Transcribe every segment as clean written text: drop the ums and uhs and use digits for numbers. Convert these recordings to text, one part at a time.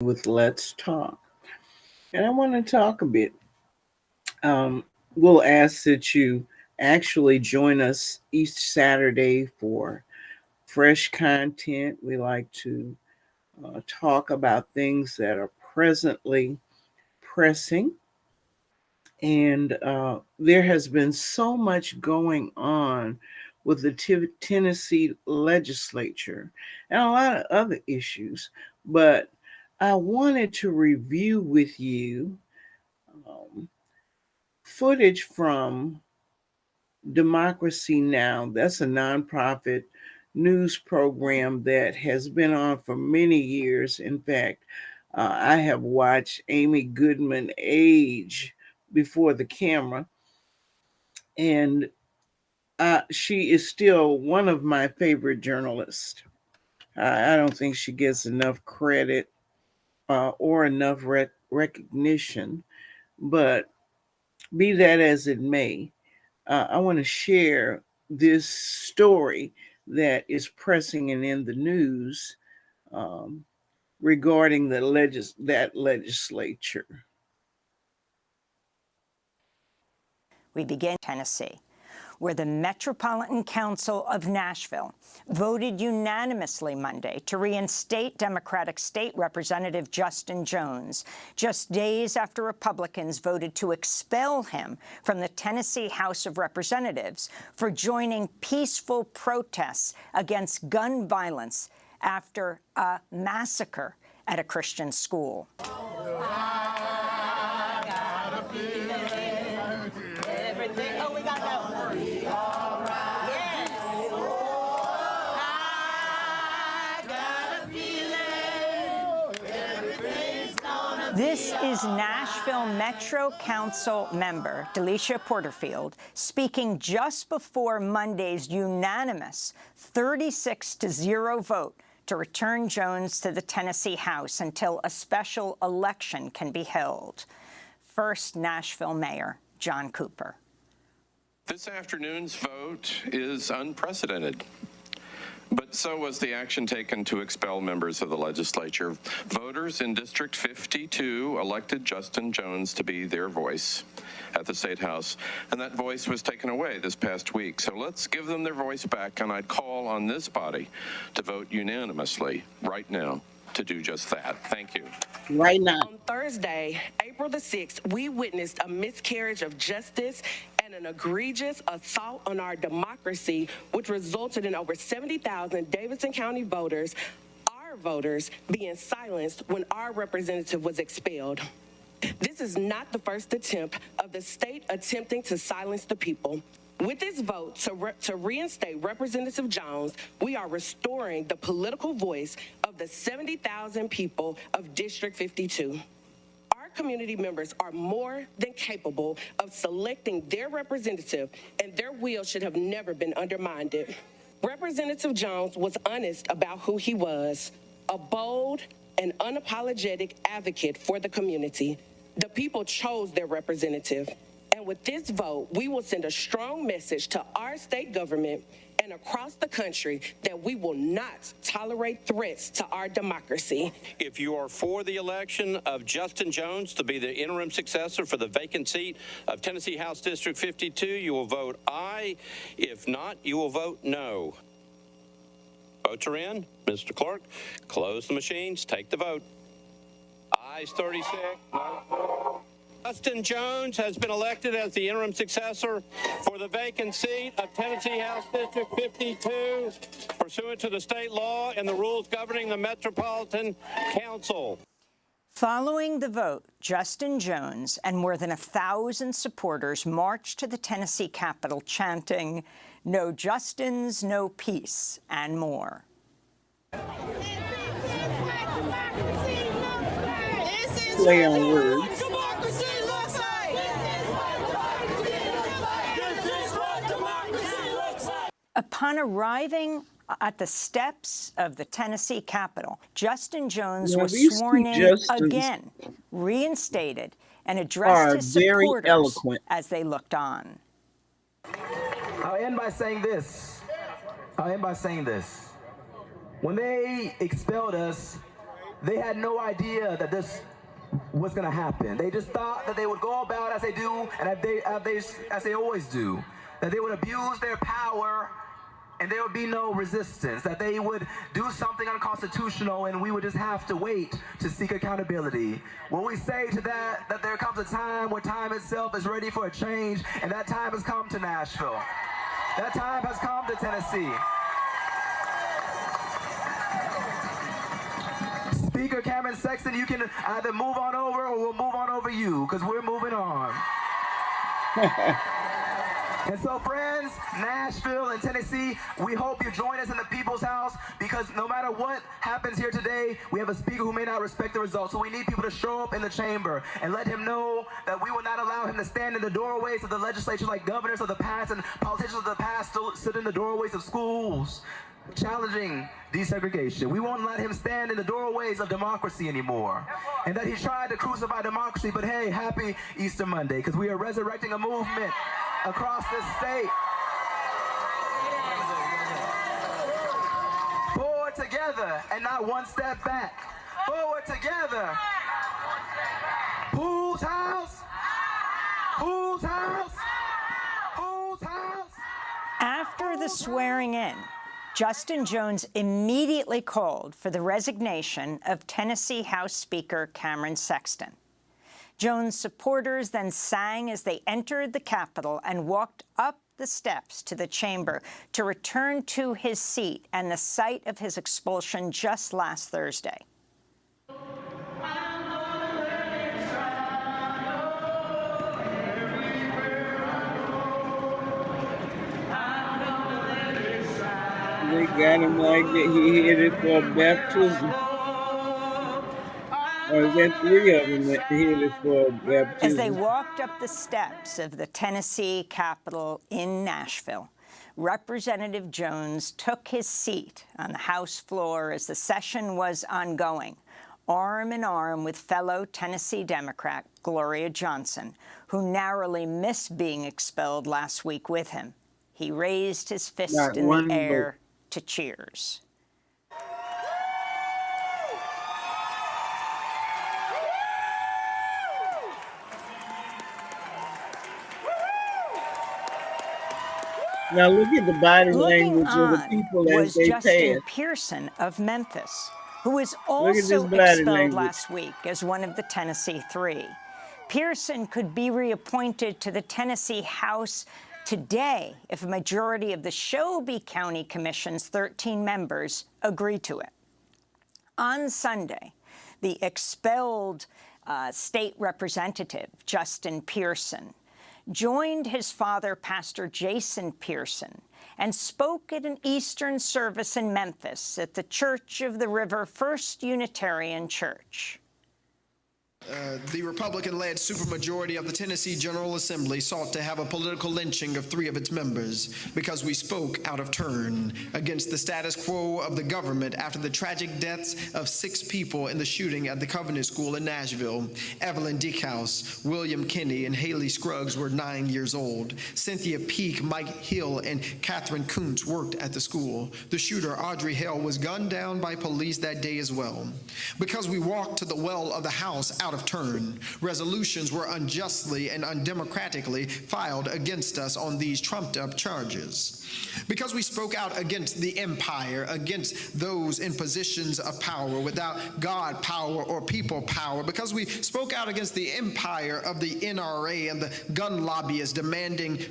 with Let's Talk. And I want to talk a bit. We'll ask that you actually join us each Saturday for fresh content. We like to talk about things that are presently pressing. And there has been so much going on with the Tennessee legislature and a lot of other issues. But I wanted to review with you um, footage from Democracy Now! That's a nonprofit news program that has been on for many years. In fact, I have watched Amy Goodman age before the camera, and she is still one of my favorite journalists. I don't think she gets enough credit or enough recognition, but be that as it may, I want to share this story that is pressing and in the news um, regarding that legislature. We begin in Tennessee, where the Metropolitan Council of Nashville voted unanimously Monday to reinstate Democratic State Representative Justin Jones, just days after Republicans voted to expel him from the Tennessee House of Representatives for joining peaceful protests against gun violence after a massacre at a Christian school. This is Nashville Metro Council member Delisha Porterfield speaking just before Monday's unanimous 36-0 vote to return Jones to the Tennessee House until a special election can be held. First, Nashville Mayor John Cooper. This afternoon's vote is unprecedented. But so was the action taken to expel members of the legislature. Voters in District 52 elected Justin Jones to be their voice at the State House, and that voice was taken away this past week. So let's give them their voice back, and I'd call on this body to vote unanimously right now to do just that. Thank you. Right now. On Thursday, April the 6th, we witnessed a miscarriage of justice and an egregious assault on our democracy, which resulted in over 70,000 Davidson County voters, our voters, being silenced when our representative was expelled. This is not the first attempt of the state attempting to silence the people. With this vote to reinstate Representative Jones, we are restoring the political voice of the 70,000 people of District 52. Our community members are more than capable of selecting their representative, and their will should have never been undermined. Representative Jones was honest about who he was, a bold and unapologetic advocate for the community. The people chose their representative. And with this vote, we will send a strong message to our state government and across the country that we will not tolerate threats to our democracy. If you are for the election of Justin Jones to be the interim successor for the vacant seat of Tennessee House District 52, you will vote aye. If not, you will vote no. Votes are in. Mr. Clerk, close the machines. Take the vote. Ayes 36. No. Justin Jones has been elected as the interim successor for the vacant seat of Tennessee House District 52, pursuant to the state law and the rules governing the Metropolitan Council. Following the vote, Justin Jones and more than 1,000 supporters marched to the Tennessee Capitol chanting, "No Justins, no peace," and more. Play on words. Upon arriving at the steps of the Tennessee Capitol, Justin Jones was sworn in again, reinstated, and addressed his supporters as they looked on. I'll end by saying this. When they expelled us, they had no idea that this was going to happen. They just thought that they would go about as they do and as they always do, that they would abuse their power and there would be no resistance, that they would do something unconstitutional and we would just have to wait to seek accountability. When we say to that there comes a time where time itself is ready for a change, and that time has come to Nashville. That time has come to Tennessee. Speaker Cameron Sexton, you can either move on over or we'll move on over you, because we're moving on. And so, friends, Nashville and Tennessee, we hope you join us in the People's House, because no matter what happens here today, we have a speaker who may not respect the results. So we need people to show up in the chamber and let him know that we will not allow him to stand in the doorways of the legislature like governors of the past and politicians of the past still sit in the doorways of schools, challenging desegregation. We won't let him stand in the doorways of democracy anymore. And that he tried to crucify democracy, but hey, happy Easter Monday, because we are resurrecting a movement across this state. Forward together and not one step back. Forward together. Whose house? Whose house? Whose house? After the swearing in, Justin Jones immediately called for the resignation of Tennessee House Speaker Cameron Sexton. Jones' supporters then sang as they entered the Capitol and walked up the steps to the chamber to return to his seat and the site of his expulsion just last Thursday. They got him like that. He headed for baptism. Or is that three of them that headed for baptism? As they walked up the steps of the Tennessee Capitol in Nashville, Representative Jones took his seat on the House floor as the session was ongoing, arm in arm with fellow Tennessee Democrat Gloria Johnson, who narrowly missed being expelled last week with him. He raised his fist in the air to cheers. Now look at the body language of the people as they pass. Justin Pearson of Memphis, who was also expelled last week as one of the Tennessee Three. Pearson could be reappointed to the Tennessee House today if a majority of the Shelby County Commission's 13 members agree to it. On Sunday, the expelled state representative, Justin Pearson, joined his father, Pastor Jason Pearson, and spoke at an Eastern service in Memphis at the Church of the River First Unitarian Church. The Republican-led supermajority of the Tennessee General Assembly sought to have a political lynching of 3 of its members because we spoke out of turn against the status quo of the government after the tragic deaths of 6 people in the shooting at the Covenant School in Nashville. Evelyn Dickhouse, William Kinney, and Haley Scruggs were 9 years old. Cynthia Peake, Mike Hill, and Catherine Kuntz worked at the school. The shooter, Audrey Hale, was gunned down by police that day as well. Because we walked to the well of the House out of turn, resolutions were unjustly and undemocratically filed against us on these trumped-up charges. Because we spoke out against the empire, against those in positions of power without God power or people power, because we spoke out against the empire of the NRA and the gun lobbyists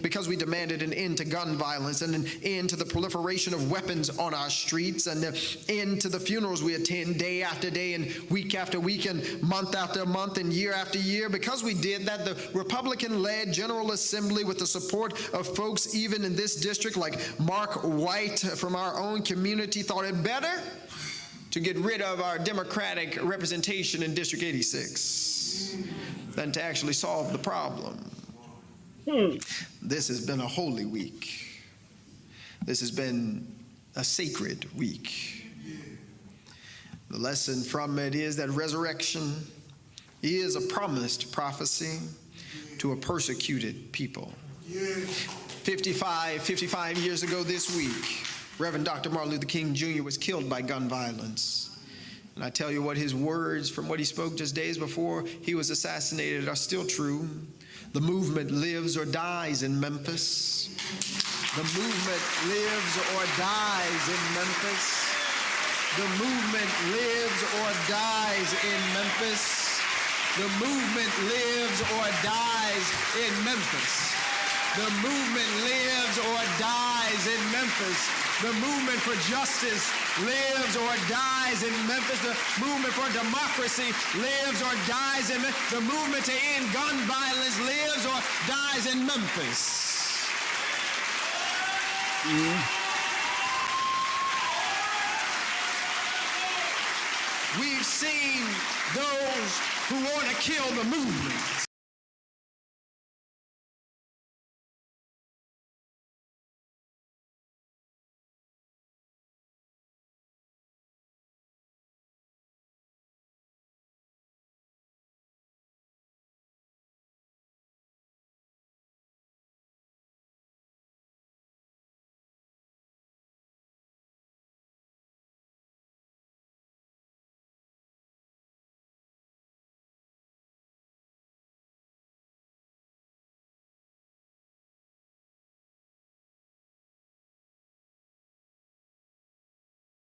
because we demanded an end to gun violence and an end to the proliferation of weapons on our streets and an end to the funerals we attend day after day and week after week and month after month and year after year. Because we did that, the Republican-led General Assembly, with the support of folks even in this district like Mark White from our own community, thought it better to get rid of our Democratic representation in District 86 than to actually solve the problem. This has been a holy week. This has been a sacred week. The lesson from it is that resurrection is a promised prophecy to a persecuted people. 55 years ago this week, Reverend Dr. Martin Luther King Jr. was killed by gun violence. And I tell you what, his words from what he spoke just days before he was assassinated are still true. The movement lives or dies in Memphis. The movement lives or dies in Memphis. The movement lives or dies in Memphis. The movement lives or dies in Memphis. The movement lives or dies in Memphis. The movement for justice lives or dies in Memphis. The movement for democracy lives or dies in Memphis. The movement to end gun violence lives or dies in Memphis. We've seen those who want to kill the movement.